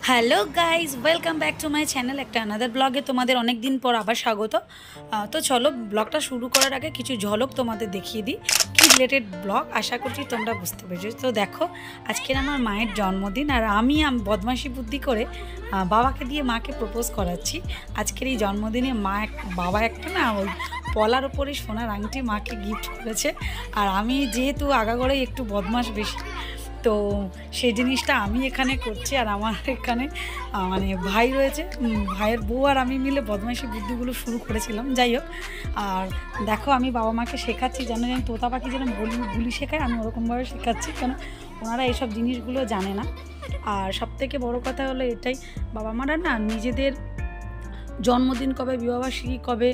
Hello guys, welcome back to my channel. একটা another ব্লগে তোমাদের অনেক দিন পর আবার স্বাগত। তো চলো ব্লগটা শুরু করার আগে কিছু ঝলক তোমাদের দেখিয়ে দিই কি রিলেটেড ব্লগ, আশা করছি তোমরা বুঝতে পেরেছো। তো দেখো, আজকের আমার মায়ের জন্মদিন আর আমি বদমাশি বুদ্ধি করে বাবাকে দিয়ে মাকে প্রপোজ করাচ্ছি। আজকের এই জন্মদিনে বাবা একটা না ওই পলার ওপরে সোনার আংটি মাকে গিফট করেছে। আর আমি যেহেতু আগাগোড়াই একটু বদমাশ বেশি, তো সেই জিনিসটা আমি এখানে করছি। আর আমার এখানে মানে ভাই রয়েছে, ভাইয়ের বউ আর আমি মিলে বদমাইশি বুদ্ধিগুলো শুরু করেছিলাম। যাই হোক, আর দেখো আমি বাবা মাকে শেখাচ্ছি যেন তোতা পাখি যেন বুলি শেখায়, আমি ওরকমভাবে শেখাচ্ছি, কেন ওনারা এইসব জিনিসগুলো জানে না। আর সবথেকে বড় কথা হলো এটাই, বাবা মারা না নিজেদের জন্মদিন কবে, বিবাহবার্ষিকী কবে,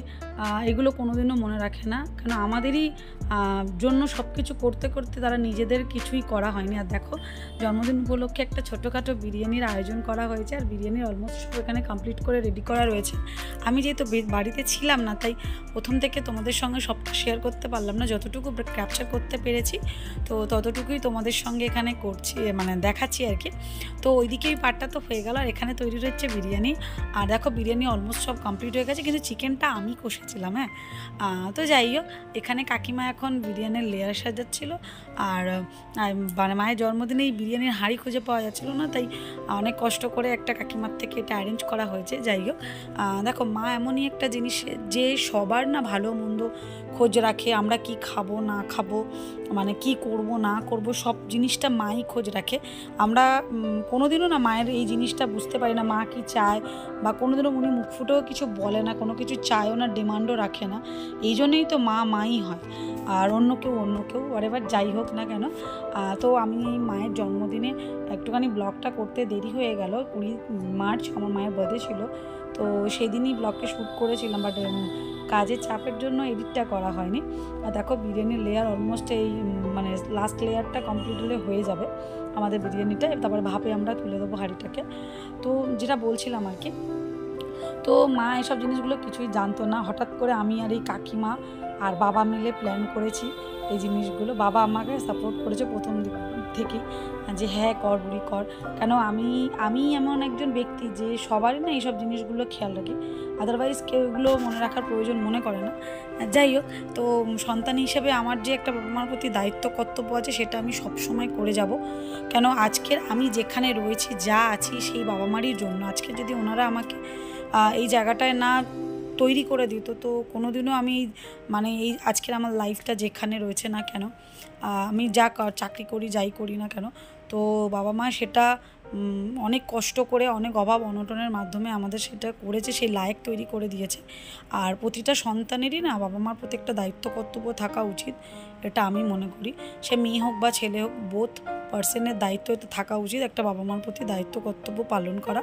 এগুলো কোনোদিনও মনে রাখে না, কেন আমাদেরই জন্য সব কিছু করতে করতে তারা নিজেদের কিছুই করা হয়নি। আর দেখো, জন্মদিন উপলক্ষে একটা ছোটোখাটো বিরিয়ানির আয়োজন করা হয়েছে, আর বিরিয়ানির অলমোস্ট সব এখানে কমপ্লিট করে রেডি করা রয়েছে। আমি যেহেতু বাড়িতে ছিলাম না, তাই প্রথম থেকে তোমাদের সঙ্গে সবটা শেয়ার করতে পারলাম না, যতটুকু ক্যাপচার করতে পেরেছি তো ততটুকুই তোমাদের সঙ্গে এখানে করছি, মানে দেখাচ্ছি আর কি। তো ওইদিকেই পার্টটা তো হয়ে গেল, আর এখানে তৈরি হচ্ছে বিরিয়ানি। আর দেখো, বিরিয়ানি অলমোস্ট সব কমপ্লিট হয়ে গেছে, কিন্তু চিকেনটা আমি কষেছিলাম। হ্যাঁ, তো যাই হোক, এখানে কাকিমা এখন বিরিয়ানির লেয়ার সাজাচ্ছিল। আর মানে মায়ের জন্মদিনে এই বিরিয়ানির হাঁড়ি খুঁজে পাওয়া যাচ্ছিল না, তাই অনেক কষ্ট করে একটা কাকিমার থেকে এটা অ্যারেঞ্জ করা হয়েছে। যাই হোক, দেখো, মা এমনই একটা জিনিস যে সবার না ভালো মন্দ খোঁজ রাখে, আমরা কি খাবো না খাবো, মানে কি করব না করব, সব জিনিসটা মাই খোঁজ রাখে। আমরা কোনোদিনও না মায়ের এই জিনিসটা বুঝতে পারি না, মা কি চায়, বা কোনোদিনও উনি মুখ ফুটেও কিছু বলে না, কোনো কিছু চায়ও না, ডিমান্ডও রাখে না। এই জন্যই তো মাই হয়, আর অন্য কেউ এবার যাই হোক না কেন। তো আমি এই মায়ের জন্মদিনে একটুখানি ব্লগটা করতে দেরি হয়ে গেল। 20 মার্চ আমার মায়ের বার্থডে ছিল, তো সেই দিনই ব্লগকে শ্যুট করেছিলাম, বাট কাজের চাপের জন্য এডিটটা করা হয়নি। আর দেখো, বিরিয়ানির লেয়ার অলমোস্ট এই মানে লাস্ট লেয়ারটা কমপ্লিট হলে হয়ে যাবে আমাদের বিরিয়ানিটা, তারপর ভাপে আমরা তুলে দেবো হাঁড়িটাকে। তো যেটা বলছিলাম আর কি, তো মা এসব জিনিসগুলো কিছুই জানতো না। হঠাৎ করে আমি আর এই কাকিমা আর বাবা মিলে প্ল্যান করেছি এই জিনিসগুলো। বাবা আমাকে সাপোর্ট করেছে প্রথম দিক থেকেই, যে হ্যাঁ কর বুড়ি কর, কেন আমি এমন একজন ব্যক্তি যে সবারই না এইসব জিনিসগুলো খেয়াল রাখি, আদারওয়াইজ কেউ এগুলো মনে রাখার প্রয়োজন মনে করে না। যাই হোক, তো সন্তান হিসেবে আমার যে একটা বাবা মার প্রতি দায়িত্ব কর্তব্য আছে, সেটা আমি সবসময় করে যাব। কেন আজকের আমি যেখানে রয়েছি, যা আছি, সেই বাবা মারই জন্য। আজকে যদি ওনারা আমাকে এই জায়গাটায় না তৈরি করে দিত, তো কোনোদিনও আমি মানে এই আজকের আমার লাইফটা যেখানে রয়েছে না কেন, আমি যা চাকরি করি যাই করি না কেন, তো বাবা মা সেটা অনেক কষ্ট করে, অনেক অভাব অনটনের মাধ্যমে আমাদের সেটা করেছে, সেই লায়ক তৈরি করে দিয়েছে। আর প্রতিটা সন্তানেরই না বাবা মার প্রতি একটা দায়িত্ব কর্তব্য থাকা উচিত, এটা আমি মনে করি। সে মেয়ে হোক বা ছেলে হোক, বোথ পার্সনের দায়িত্ব এটা থাকা উচিত, একটা বাবা মার প্রতি দায়িত্ব কর্তব্য পালন করা।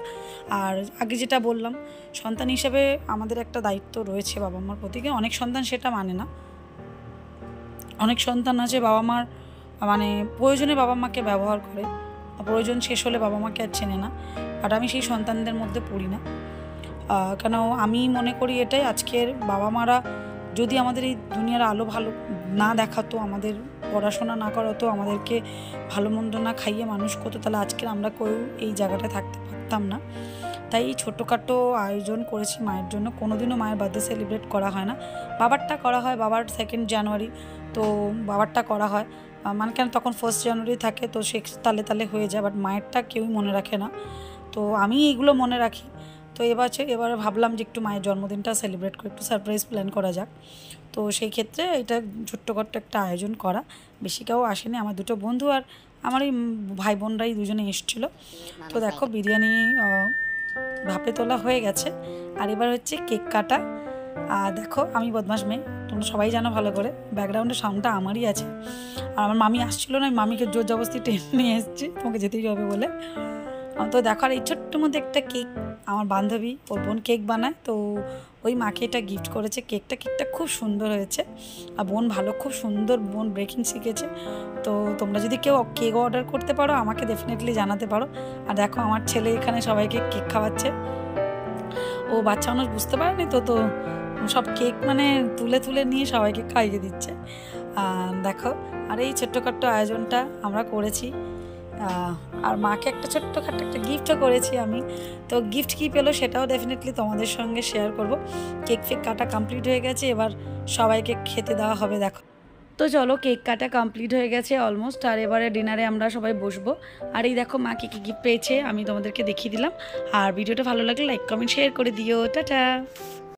আর আগে যেটা বললাম, সন্তান হিসেবে আমাদের একটা দায়িত্ব রয়েছে বাবা মার প্রতি। অনেক সন্তান সেটা মানে না, অনেক সন্তান আছে বাবা মার মানে প্রয়োজনে বাবা মাকে ব্যবহার করে, প্রয়োজন শেষ হলে বাবা মাকে আর চেনে না। আর আমি সেই সন্তানদের মধ্যে পড়ি না। কেন আমি মনে করি এটাই, আজকের বাবা মারা যদি আমাদের এই দুনিয়ার আলো ভালো না দেখাতো, আমাদের পড়াশোনা না করাতো, আমাদেরকে ভালো মন্দ না খাইয়ে মানুষ করতো, তাহলে আজকের আমরা কেউ এই জায়গাটায় থাকতে পারতাম না। তাই এই ছোটোখাটো আয়োজন করেছি মায়ের জন্য। কোনোদিনও মায়ের বার্থডে সেলিব্রেট করা হয় না, বাবারটা করা হয়, বাবার 2 জানুয়ারি, তো বাবারটা করা হয়, মানে কেন তখন 1 জানুয়ারি থাকে, তো সে তালে তালে হয়ে যায়, বাট মায়েরটা কেউই মনে রাখে না, তো আমি এইগুলো মনে রাখি। তো এবার ভাবলাম যে একটু মায়ের জন্মদিনটা সেলিব্রেট করে একটু সারপ্রাইজ প্ল্যান করা যাক। তো সেই ক্ষেত্রে এটা ছোট্টখাট্ট একটা আয়োজন করা, বেশি কেউ আসেনি, আমার 2 বন্ধু আর আমার এই ভাই বোনরাই দুজনে এসেছিলো। তো দেখো, বিরিয়ানি ভাপে তোলা হয়ে গেছে, আর এবার হচ্ছে কেক কাটা। দেখো, আমি বদমাস মেয়ে, তোমরা সবাই জানো ভালো করে, ব্যাকগ্রাউন্ডের সাউন্ডটা আমারই আছে। আর আমার মামি আসছিলো না, মামিকে জোর জবরদস্তি টেনে নিয়ে এসেছি, তোমাকে যেতেই হবে বলে। তো দেখো, আর এই ছোট্ট মধ্যে একটা কেক, আমার বান্ধবী ওর বোন কেক বানায়, তো ওই মাকে এটা গিফট করেছে। কেকটা খুব সুন্দর হয়েছে, আর বোন খুব সুন্দর বোন বেকিং শিখেছে। তো তোমরা যদি কেউ কেক অর্ডার করতে পারো, আমাকে ডেফিনেটলি জানাতে পারো। আর দেখো, আমার ছেলে এখানে সবাইকে কেক খাওয়াচ্ছে, ও বাচ্চা মানুষ বুঝতে পারেনি, তো সব কেক মানে তুলে নিয়ে সবাইকে খাইয়ে দিচ্ছে। দেখো, আর এই ছোট্টখাট্ট আয়োজনটা আমরা করেছি। আর মাকে একটা ছোট্টখাট্টো একটা গিফটও করেছি আমি। তো গিফট কী পেলো সেটাও ডেফিনেটলি তোমাদের সঙ্গে শেয়ার করব। কেক ফেক কাটা কমপ্লিট হয়ে গেছে, এবার সবাইকে খেতে দেওয়া হবে। দেখো তো চলো, কেক কাটা কমপ্লিট হয়ে গেছে অলমোস্ট, আর এবারে ডিনারে আমরা সবাই বসবো। আর এই দেখো মা কী কী গিফট পেয়েছে আমি তোমাদেরকে দেখিয়ে দিলাম। আর ভিডিওটা ভালো লাগলে লাইক কমেন্ট শেয়ার করে দিও। টাটা।